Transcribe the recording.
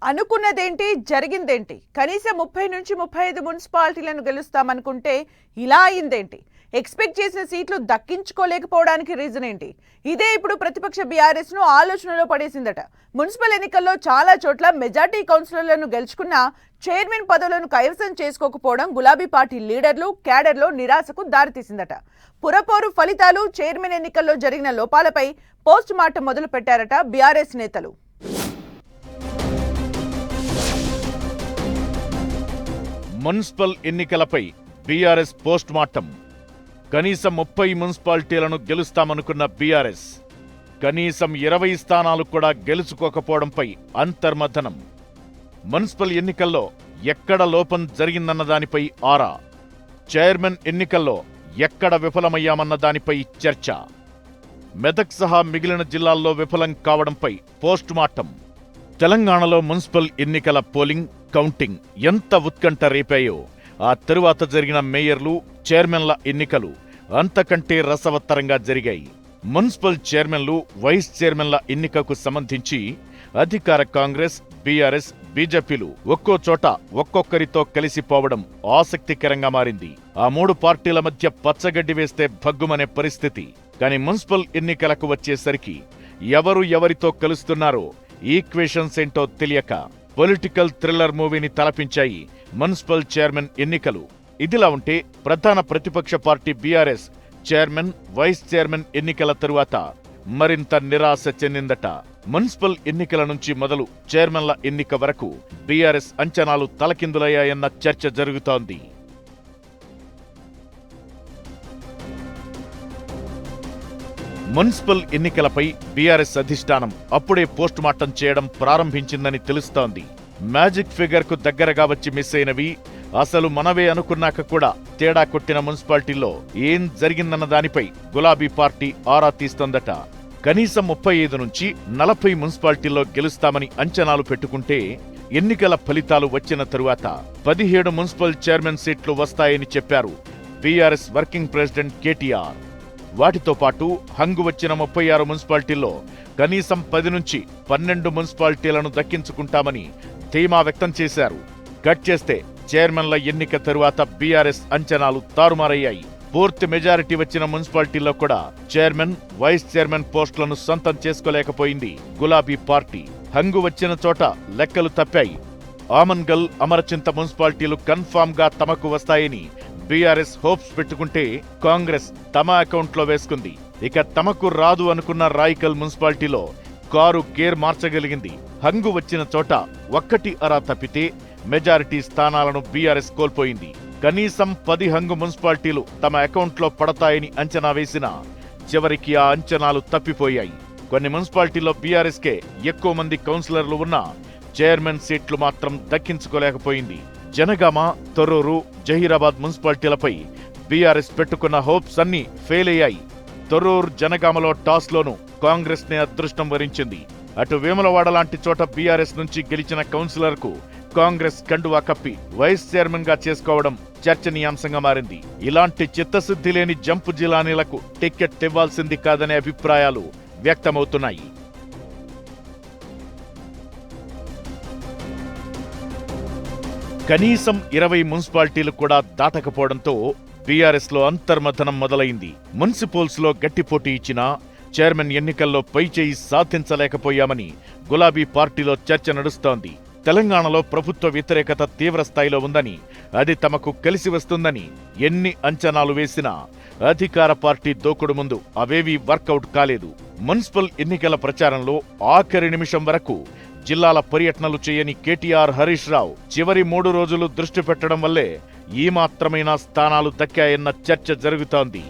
అనుకున్నదేంటి జరిగిందేంటి కనీసం 30 నుంచి 35 మున్సిపాలిటీలను గెలుస్తామనుకుంటే ఇలా అయిందేంటి ఎక్స్పెక్ట్ చేసిన సీట్లు దక్కించుకోలేకపోవడానికి రీజన్ ఏంటి ఇదే ఇప్పుడు ప్రతిపక్ష బీఆర్ఎస్ ను ఆలోచనలో పడేసిందట మున్సిపల్ ఎన్నికల్లో చాలా చోట్ల మెజారిటీ కౌన్సిలర్లను గెలుచుకున్న చైర్మన్ పదవులను కైవసం చేసుకోకపోవడం గులాబీ పార్టీ లీడర్లు క్యాడర్లో నిరాశకు దారితీసిందట పురపోరు ఫలితాలు చైర్మన్ ఎన్నికల్లో జరిగిన లోపాలపై పోస్ట్ మార్టం మొదలు పెట్టారట బీఆర్ఎస్ నేతలు మున్సిపల్ ఎన్నికలపై బీఆర్ఎస్ పోస్ట్ మార్టం కనీసం 30 మున్సిపాలిటీలను గెలుస్తామనుకున్న బీఆర్ఎస్ కనీసం 20 స్థానాలు కూడా గెలుచుకోకపోవడంపై అంతర్మథనం మున్సిపల్ ఎన్నికల్లో ఎక్కడ లోపం జరిగిందన్న దానిపై ఆరా చైర్మన్ ఎన్నికల్లో ఎక్కడ విఫలమయ్యామన్న దానిపై చర్చ మెదక్ సహా మిగిలిన జిల్లాల్లో విఫలం కావడంపై పోస్ట్ మార్టం తెలంగాణలో మున్సిపల్ ఎన్నికల పోలింగ్ కౌంటింగ్ ఎంత ఉత్కంఠ రేపాయో ఆ తరువాత జరిగిన మేయర్లు చైర్మన్ల ఎన్నికలు అంతకంటే రసవత్తరంగా జరిగాయి మున్సిపల్ చైర్మన్లు వైస్ చైర్మన్ల ఎన్నికకు సంబంధించి అధికార కాంగ్రెస్ బీఆర్ఎస్ బీజేపీలు ఒక్కో చోట ఒక్కొక్కరితో కలిసిపోవడం ఆసక్తికరంగా మారింది ఆ మూడు పార్టీల మధ్య పచ్చగడ్డి వేస్తే భగ్గుమనే పరిస్థితి కాని మున్సిపల్ ఎన్నికలకు వచ్చేసరికి ఎవరు ఎవరితో కలుస్తున్నారో ఈక్వేషన్స్ ఏంటో తెలియక పొలిటికల్ థ్రిల్లర్ మూవీని తలపించాయి మున్సిపల్ చైర్మన్ ఎన్నికలు ఇదిలా ఉంటే ప్రధాన ప్రతిపక్ష party BRS chairman vice chairman ఎన్నికల తరువాత మరింత నిరాశ చెందిందట మున్సిపల్ ఎన్నికల నుంచి మొదలు చైర్మన్ల ఎన్నిక వరకు బీఆర్ఎస్ అంచనాలు తలకిందులయ్యాయన్న చర్చ జరుగుతోంది మున్సిపల్ ఎన్నికలపై బీఆర్ఎస్ అధిష్టానం అప్పుడే పోస్ట్ మార్టం చేయడం ప్రారంభించిందని తెలుస్తోంది మ్యాజిక్ ఫిగర్ కు దగ్గరగా వచ్చి మిస్ అయినవి అసలు మనవే అనుకున్నాక కూడా తేడా కొట్టిన మున్సిపాలిటీల్లో ఏం జరిగిందన్న దానిపై గులాబీ పార్టీ ఆరా తీస్తోందట కనీసం 35 నుంచి 40 మున్సిపాలిటీల్లో గెలుస్తామని అంచనాలు పెట్టుకుంటే ఎన్నికల ఫలితాలు వచ్చిన తరువాత 17 మున్సిపల్ చైర్మన్ సీట్లు వస్తాయని చెప్పారు బీఆర్ఎస్ వర్కింగ్ ప్రెసిడెంట్ కేటీఆర్ వాటితో పాటు హంగు వచ్చిన 36 మున్సిపాలిటీల్లో కనీసం 10 నుంచి 12 మున్సిపాలిటీలను దక్కించుకుంటామని ధీమా వ్యక్తం చేశారు కట్ చేస్తే చైర్మన్ల ఎన్నిక తరువాత బీఆర్ఎస్ అంచనాలు తారుమారయ్యాయి పూర్తి మెజారిటీ వచ్చిన మున్సిపాలిటీల్లో కూడా చైర్మన్ వైస్ చైర్మన్ పోస్టులను సొంతం చేసుకోలేకపోయింది గులాబీ పార్టీ హంగు వచ్చిన చోట లెక్కలు తప్పాయి ఆమన్గల్ అమరచింత మున్సిపాలిటీలు కన్ఫామ్ గా తమకు వస్తాయని బీఆర్ఎస్ హోప్స్ పెట్టుకుంటే కాంగ్రెస్ తమ అకౌంట్లో వేసుకుంది ఇక తమకు రాదు అనుకున్న రాయికల్ మున్సిపాలిటీలో కారు గేర్ మార్చగలిగింది హంగు వచ్చిన చోట ఒక్కటి అరా తప్పితే మెజారిటీ స్థానాలను బీఆర్ఎస్ కోల్పోయింది కనీసం 10 హంగు మున్సిపాలిటీలు తమ అకౌంట్లో పడతాయని అంచనా వేసినా చివరికి ఆ అంచనాలు తప్పిపోయాయి కొన్ని మున్సిపాలిటీల్లో బీఆర్ఎస్కే ఎక్కువ మంది కౌన్సిలర్లు ఉన్నా చైర్మన్ సీట్లు మాత్రం దక్కించుకోలేకపోయింది జనగామ తొర్రూరు జహీరాబాద్ మున్సిపాలిటీలపై బీఆర్ఎస్ పెట్టుకున్న హోప్స్ అన్నీ ఫెయిల్ అయ్యాయి తొర్రూరు జనగామలో టాస్లోనూ కాంగ్రెస్ నే అదృష్టం వరించింది అటు వేములవాడ లాంటి చోట బీఆర్ఎస్ నుంచి గెలిచిన కౌన్సిలర్ కు కాంగ్రెస్ కండువా కప్పి వైస్ చైర్మన్ గా చేసుకోవడం చర్చనీయాంశంగా మారింది ఇలాంటి చిత్తశుద్ధి లేని జంపు జిలానీలకు టికెట్ ఇవ్వాల్సింది కాదనే అభిప్రాయాలు వ్యక్తమవుతున్నాయి కనీసం 20 మున్సిపాలిటీలు కూడా దాటకపోవడంతో బీఆర్ఎస్ లో అంతర్మథనం మొదలైంది మున్సిపల్స్ లో గట్టి పోటీ ఇచ్చినా చైర్మన్ ఎన్నికల్లో పైచేయి సాధించలేకపోయామని గులాబీ పార్టీలో చర్చ నడుస్తోంది తెలంగాణలో ప్రభుత్వ వ్యతిరేకత తీవ్రస్థాయిలో ఉందని అది తమకు కలిసి వస్తుందని ఎన్ని అంచనాలు వేసినా అధికార పార్టీ దూకుడు ముందు అవేవీ వర్కౌట్ కాలేదు మున్సిపల్ ఎన్నికల ప్రచారంలో ఆఖరి నిమిషం వరకు జిల్లాల పర్యటనలు చేయని కేటీఆర్ హరీష్ రావు చివరి 3 రోజులు దృష్టి పెట్టడం వల్లే ఈ మాత్రమైన స్థానాలు దక్కాయన్న చర్చ జరుగుతోంది